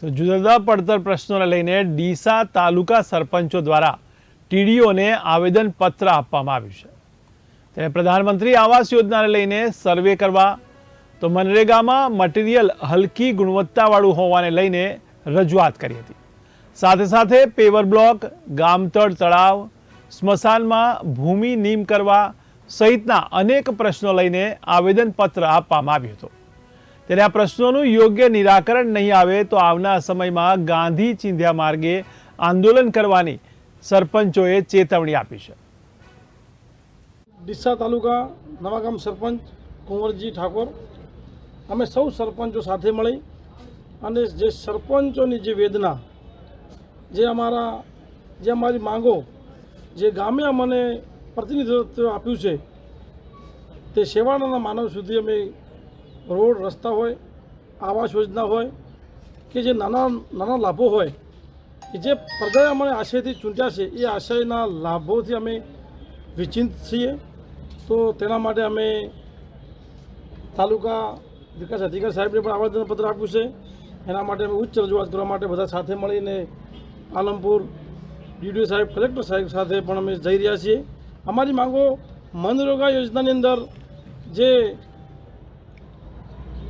તો જુદા જુદા પડતર પ્રશ્નોને લઈને ડીસા તાલુકા સરપંચો દ્વારા ટીડીઓને આવેદનપત્ર આપવામાં આવ્યું છે। ત્યારે પ્રધાનમંત્રી આવાસ યોજનાને લઈને સર્વે કરવા તો મનરેગામાં મટીરિયલ હલકી ગુણવત્તાવાળું હોવાને લઈને રજૂઆત કરી હતી। સાથે સાથે પેવર બ્લોક, ગામતળ તળાવ, સ્મશાનમાં ભૂમિ નીમ કરવા સહિતના અનેક પ્રશ્નો લઈને આવેદનપત્ર આપવામાં આવ્યું હતું। ત્યારે આ પ્રશ્નોનું યોગ્ય નિરાકરણ નહીં આવે તો આવનાર સમયમાં ગાંધી ચિંધ્યા માર્ગે આંદોલન કરવાની સરપંચોએ ચેતવણી આપી છે। ડીસા તાલુકા નવાગામ સરપંચ કુંવરજી ઠાકોર અમે સૌ સરપંચો સાથે મળી અને જે સરપંચોની જે વેદના, જે અમારી માંગો, જે ગામે અમને પ્રતિનિધિત્વ આપ્યું છે તે સેવાના માનવ સુધી અમે રોડ, રસ્તા હોય, આવાસ યોજના હોય કે જે નાના લાભો હોય કે જે પ્રજાએ અમને આશયથી ચૂંટ્યા છે એ આશયના લાભોથી અમે વિચિંત છીએ। તો તેના માટે અમે તાલુકા વિકાસ અધિકારી સાહેબને પણ આવેદનપત્ર આપ્યું છે। એના માટે અમે ઉચ્ચ રજૂઆત કરવા માટે બધા સાથે મળીને પાલનપુર ડીડીઓ સાહેબ, કલેક્ટર સાહેબ સાથે પણ અમે જઈ રહ્યા છીએ। અમારી માંગો મનરેગા યોજનાની અંદર જે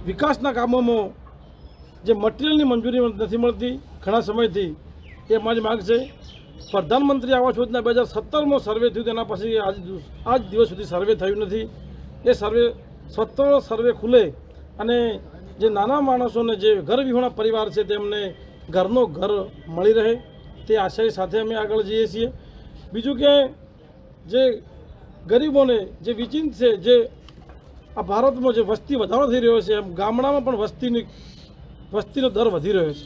વિકાસના કામોમાં જે મટીરિયલની મંજૂરી નથી મળતી ઘણા સમયથી, એ અમારી માંગ છે। પ્રધાનમંત્રી આવાસ યોજના 2017માં સર્વે થયું, તેના પછી આજ દિવસ સુધી સર્વે થયું નથી। એ સ્વતંત્ર સર્વે ખુલે અને જે નાના માણસોને, જે ઘર વિહોણા પરિવાર છે તેમને ઘરનો ઘર મળી રહે તે આશય સાથે અમે આગળ જઈએ છીએ। બીજું કે જે ગરીબોને જે વિચિંત છે, જે આ ભારતમાં જે વસ્તી વધારો થઈ રહ્યો છે, એમ ગામડામાં પણ વસ્તીનો દર વધી રહ્યો છે।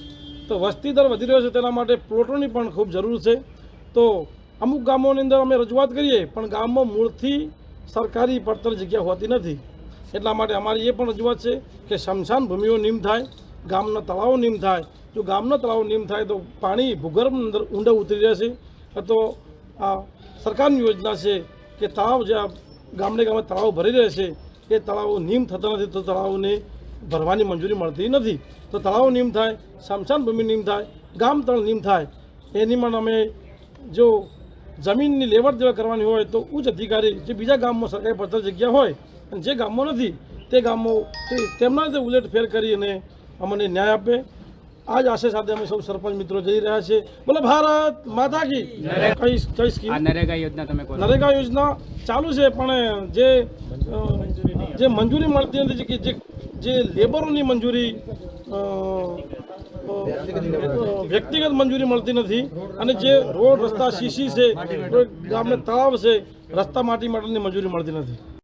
તો વસ્તી દર વધી રહ્યો છે તેના માટે પ્લોટોની પણ ખૂબ જરૂર છે। તો અમુક ગામોની અંદર અમે રજૂઆત કરીએ પણ ગામમાં મૂળથી સરકારી પડતર જગ્યા હોતી નથી। એટલા માટે અમારી એ પણ રજૂઆત છે કે સ્મશાન ભૂમિઓ નીમ થાય, ગામના તળાવો નીમ થાય। જો ગામના તળાવો નીમ થાય તો પાણી ભૂગર્ભની અંદર ઊંડા ઉતરી રહેશે। તો આ સરકારની યોજના છે કે તળાવ, જે ગામે તળાવ ભરી રહેશે એ તળાવો નીમ થતા નથી, તો તળાવોને ભરવાની મંજૂરી મળતી નથી। તો તળાવો નીમ થાય, સ્મશાન ભૂમિ નીમ થાય, ગામ તળ નીમ થાય, એની પણ અમે જો જમીનની લેવડ દેવડ કરવાની હોય તો ઉચ્ચ અધિકારી, જે બીજા ગામમાં સરકારી પડતર જગ્યા હોય અને જે ગામમાં નથી તે ગામો તેમના રીતે ઉલટફેર કરીને અમને ન્યાય આપે। આ જ આશય સાથે અમે સૌ સરપંચ મિત્રો જઈ રહ્યા છીએ। બોલો ભારત માતા કી। કઈ સ્કીમ? નરેગા યોજના તમે કહો? નરેગા યોજના ચાલુ છે પણ જે મંજૂરી મળતી નથી, કે જે લેબરોની મંજૂરી, વ્યક્તિગત મંજૂરી મળતી નથી, અને જે રોડ, રસ્તા, સીસી છે, ગામને તળાવ છે, રસ્તા માટેની મંજૂરી મળતી નથી।